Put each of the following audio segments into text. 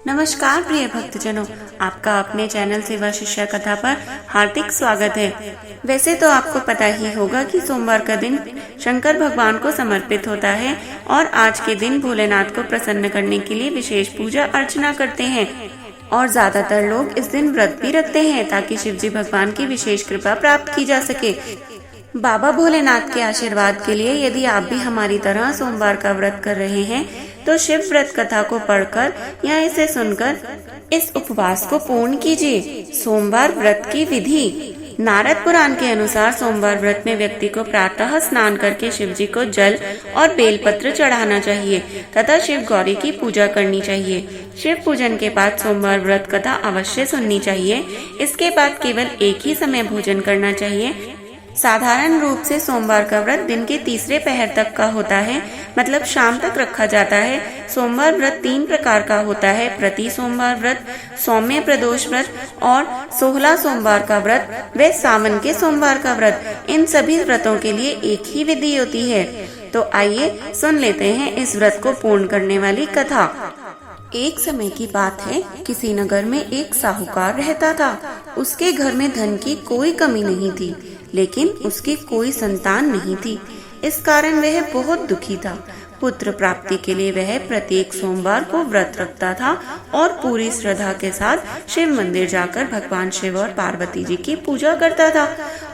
नमस्कार प्रिय भक्तजनों, आपका अपने चैनल सेवा शिष्या कथा पर हार्दिक स्वागत है। वैसे तो आपको पता ही होगा कि सोमवार का दिन शंकर भगवान को समर्पित होता है और आज के दिन भोलेनाथ को प्रसन्न करने के लिए विशेष पूजा अर्चना करते हैं और ज्यादातर लोग इस दिन व्रत भी रखते हैं ताकि शिवजी भगवान की विशेष कृपा प्राप्त की जा सके। बाबा भोलेनाथ के आशीर्वाद के लिए यदि आप भी हमारी तरह सोमवार का व्रत कर रहे हैं तो शिव व्रत कथा को पढ़कर या इसे सुनकर इस उपवास को पूर्ण कीजिए। सोमवार व्रत की विधि। नारद पुराण के अनुसार सोमवार व्रत में व्यक्ति को प्रातः स्नान करके शिवजी को जल और बेलपत्र चढ़ाना चाहिए तथा शिव गौरी की पूजा करनी चाहिए। शिव पूजन के बाद सोमवार व्रत कथा अवश्य सुननी चाहिए। इसके बाद केवल एक ही समय भोजन करना चाहिए। साधारण रूप से सोमवार का व्रत दिन के तीसरे पहर तक का होता है, मतलब शाम तक रखा जाता है। सोमवार व्रत 3 प्रकार का होता है: प्रति सोमवार व्रत, सौम्य प्रदोष व्रत और 16 सोमवार का व्रत व सावन के सोमवार का व्रत। इन सभी व्रतों के लिए एक ही विधि होती है। तो आइए सुन लेते हैं इस व्रत को पूर्ण करने वाली कथा। एक समय की बात है, किसी नगर में एक साहूकार रहता था। उसके घर में धन की कोई कमी नहीं थी, लेकिन उसकी कोई संतान नहीं थी। इस कारण वह बहुत दुखी था। पुत्र प्राप्ति के लिए वह प्रत्येक सोमवार को व्रत रखता था और पूरी श्रद्धा के साथ शिव मंदिर जाकर भगवान शिव और पार्वती जी की पूजा करता था।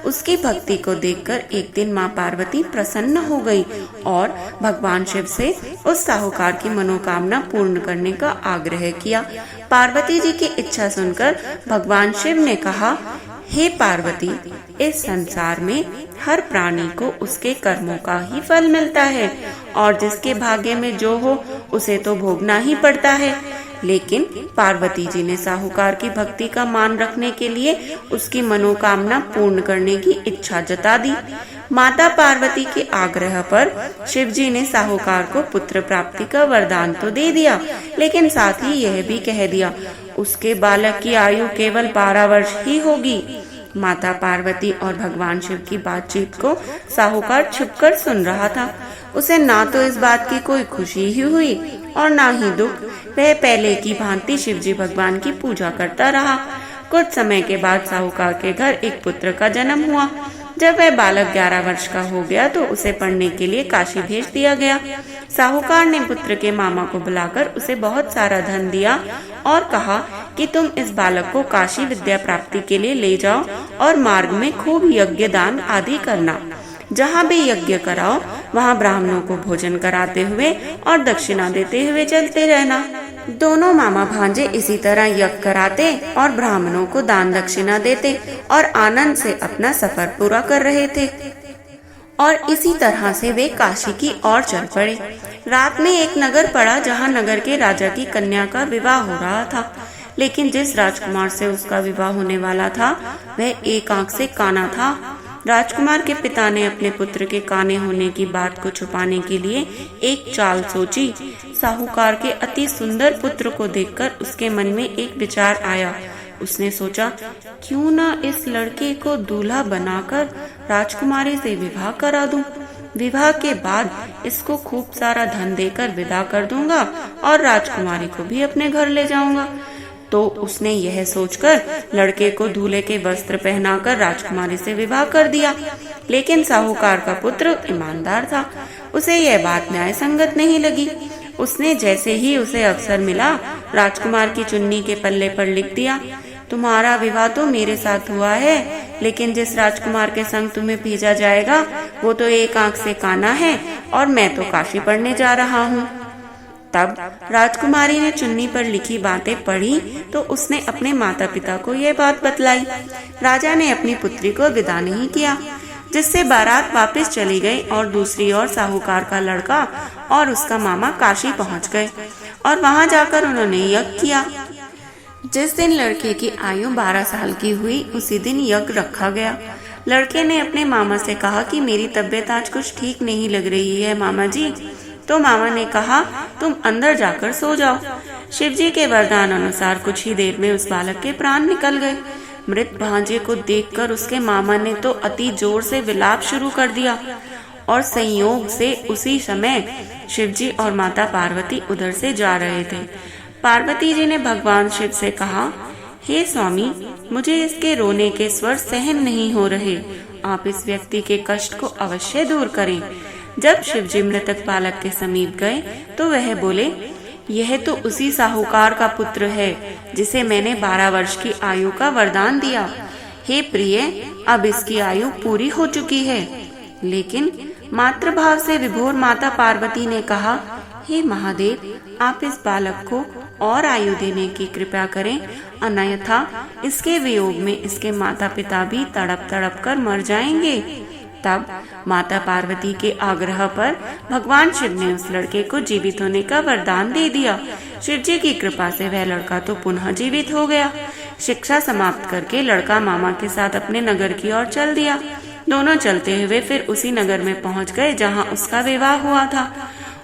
उसकी भक्ति को देखकर एक दिन माँ पार्वती प्रसन्न हो गई और भगवान शिव से उस साहूकार की मनोकामना पूर्ण करने का आग्रह किया। पार्वती जी की इच्छा सुनकर भगवान शिव ने कहा, हे पार्वती, इस संसार में हर प्राणी को उसके कर्मों का ही फल मिलता है और जिसके भाग्य में जो हो उसे तो भोगना ही पड़ता है। लेकिन पार्वती जी ने साहूकार की भक्ति का मान रखने के लिए उसकी मनोकामना पूर्ण करने की इच्छा जता दी। माता पार्वती के आग्रह पर शिवजी ने साहूकार को पुत्र प्राप्ति का वरदान तो दे दिया, लेकिन साथ ही यह भी कह दिया उसके बालक की आयु केवल 12 वर्ष ही होगी। माता पार्वती और भगवान शिव की बातचीत को साहूकार छुपकर सुन रहा था। उसे ना तो इस बात की कोई खुशी ही हुई और ना ही दुख। वह पहले की भांति शिवजी भगवान की पूजा करता रहा। कुछ समय के बाद साहूकार के घर एक पुत्र का जन्म हुआ। जब वह बालक 11 वर्ष का हो गया तो उसे पढ़ने के लिए काशी भेज दिया गया। साहूकार ने पुत्र के मामा को बुलाकर उसे बहुत सारा धन दिया और कहा कि तुम इस बालक को काशी विद्या प्राप्ति के लिए ले जाओ और मार्ग में खूब यज्ञ दान आदि करना। जहाँ भी यज्ञ कराओ वहाँ ब्राह्मणों को भोजन कराते हुए और दक्षिणा देते हुए चलते रहना। दोनों मामा भांजे इसी तरह यज्ञ कराते और ब्राह्मणों को दान दक्षिणा देते और आनंद से अपना सफर पूरा कर रहे थे। और इसी तरह से वे काशी की ओर चल पड़े। रात में एक नगर पड़ा जहाँ नगर के राजा की कन्या का विवाह हो रहा था, लेकिन जिस राजकुमार से उसका विवाह होने वाला था वह एक आंख से काना था। राजकुमार के पिता ने अपने पुत्र के काने होने की बात को छुपाने के लिए एक चाल सोची। साहूकार के अति सुंदर पुत्र को देखकर उसके मन में एक विचार आया। उसने सोचा, क्यों ना इस लड़के को दूल्हा बनाकर राजकुमारी से विवाह करा दूं। विवाह के बाद इसको खूब सारा धन देकर विदा कर दूंगा और राजकुमारी को भी अपने घर ले जाऊंगा। तो उसने यह सोचकर लड़के को दूल्हे के वस्त्र पहनाकर राजकुमारी से विवाह कर दिया। लेकिन साहूकार का पुत्र ईमानदार था। उसे यह बात न्याय संगत नहीं लगी। उसने जैसे ही उसे अवसर मिला राजकुमार की चुन्नी के पल्ले पर लिख दिया, तुम्हारा विवाह तो मेरे साथ हुआ है, लेकिन जिस राजकुमार के संग तुम्हें भेजा जाएगा वो तो एक आंख से काना है और मैं तो काशी पढ़ने जा रहा हूँ। तब राजकुमारी ने चुन्नी पर लिखी बातें पढ़ी तो उसने अपने माता पिता को यह बात बतलाई। राजा ने अपनी पुत्री को विदा नहीं किया, जिससे बारात वापस चली गई और दूसरी ओर साहूकार का लड़का और उसका मामा काशी पहुंच गए और वहां जाकर उन्होंने यज्ञ किया। जिस दिन लड़के की आयु 12 साल की हुई उसी दिन यज्ञ रखा गया। लड़के ने अपने मामा से कहा कि मेरी तबीयत आज कुछ ठीक नहीं लग रही है मामा जी। तो मामा ने कहा, तुम अंदर जाकर सो जाओ। शिवजी के वरदान अनुसार कुछ ही देर में उस बालक के प्राण निकल गए। मृत भांजे को देखकर उसके मामा ने तो अति जोर से विलाप शुरू कर दिया और संयोग से उसी समय शिवजी और माता पार्वती उधर से जा रहे थे। पार्वती जी ने भगवान शिव से कहा, हे स्वामी, मुझे इसके रोने के स्वर सहन नहीं हो रहे। आप इस व्यक्ति के कष्ट को अवश्य दूर करें। जब शिव जी मृतक बालक के समीप गए तो वह बोले, यह तो उसी साहूकार का पुत्र है जिसे मैंने 12 वर्ष की आयु का वरदान दिया। हे प्रिय, अब इसकी आयु पूरी हो चुकी है। लेकिन मातृभाव से विभोर माता पार्वती ने कहा, हे महादेव, आप इस बालक को और आयु देने की कृपा करें, अन्यथा इसके वियोग में इसके माता पिता भी तड़प तड़प कर मर जाएंगे। तब माता पार्वती के आग्रह पर भगवान शिव ने उस लड़के को जीवित होने का वरदान दे दिया। शिव जी की कृपा से वह लड़का तो पुनः जीवित हो गया। शिक्षा समाप्त करके लड़का मामा के साथ अपने नगर की ओर चल दिया। दोनों चलते हुए फिर उसी नगर में पहुंच गए जहां उसका विवाह हुआ था।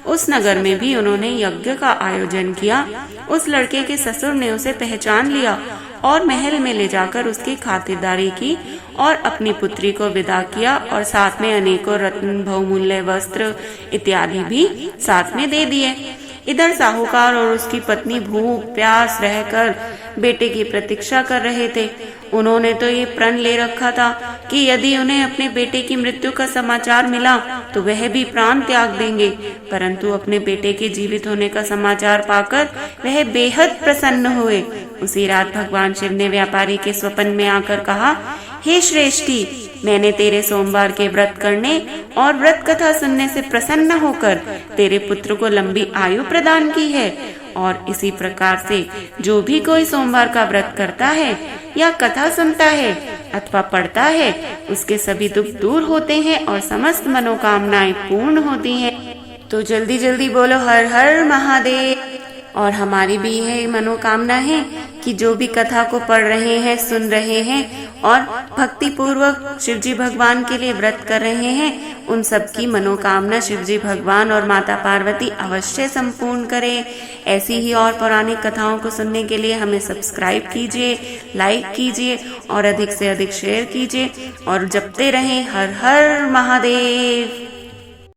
उस नगर में भी उन्होंने यज्ञ का आयोजन किया। उस लड़के के ससुर ने उसे पहचान लिया और महल में ले जाकर उसकी खातिरदारी की और अपनी पुत्री को विदा किया और साथ में अनेकों रत्न, बहुमूल्य वस्त्र इत्यादि भी साथ में दे दिए। इधर साहूकार और उसकी पत्नी भूख प्यास रहकर बेटे की प्रतीक्षा कर रहे थे। उन्होंने तो ये प्रण ले रखा था कि यदि उन्हें अपने बेटे की मृत्यु का समाचार मिला तो वह भी प्राण त्याग देंगे, परंतु अपने बेटे के जीवित होने का समाचार पाकर वह बेहद प्रसन्न हुए। उसी रात भगवान शिव ने व्यापारी के स्वप्न में आकर कहा, हे श्रेष्ठी, मैंने तेरे सोमवार के व्रत करने और व्रत कथा सुनने से प्रसन्न होकर तेरे पुत्र को लंबी आयु प्रदान की है। और इसी प्रकार से जो भी कोई सोमवार का व्रत करता है या कथा सुनता है अथवा पढ़ता है, उसके सभी दुख दूर होते हैं और समस्त मनोकामनाएं पूर्ण होती हैं। तो जल्दी जल्दी बोलो हर हर महादेव। और हमारी भी यह मनोकामना है कि जो भी कथा को पढ़ रहे हैं, सुन रहे हैं और भक्ति पूर्वक शिवजी भगवान के लिए व्रत कर रहे हैं, उन सब की मनोकामना शिवजी भगवान और माता पार्वती अवश्य संपूर्ण करें। ऐसी ही और पौराणिक कथाओं को सुनने के लिए हमें सब्सक्राइब कीजिए, लाइक कीजिए और अधिक से अधिक शेयर कीजिए और जपते रहें हर हर महादेव।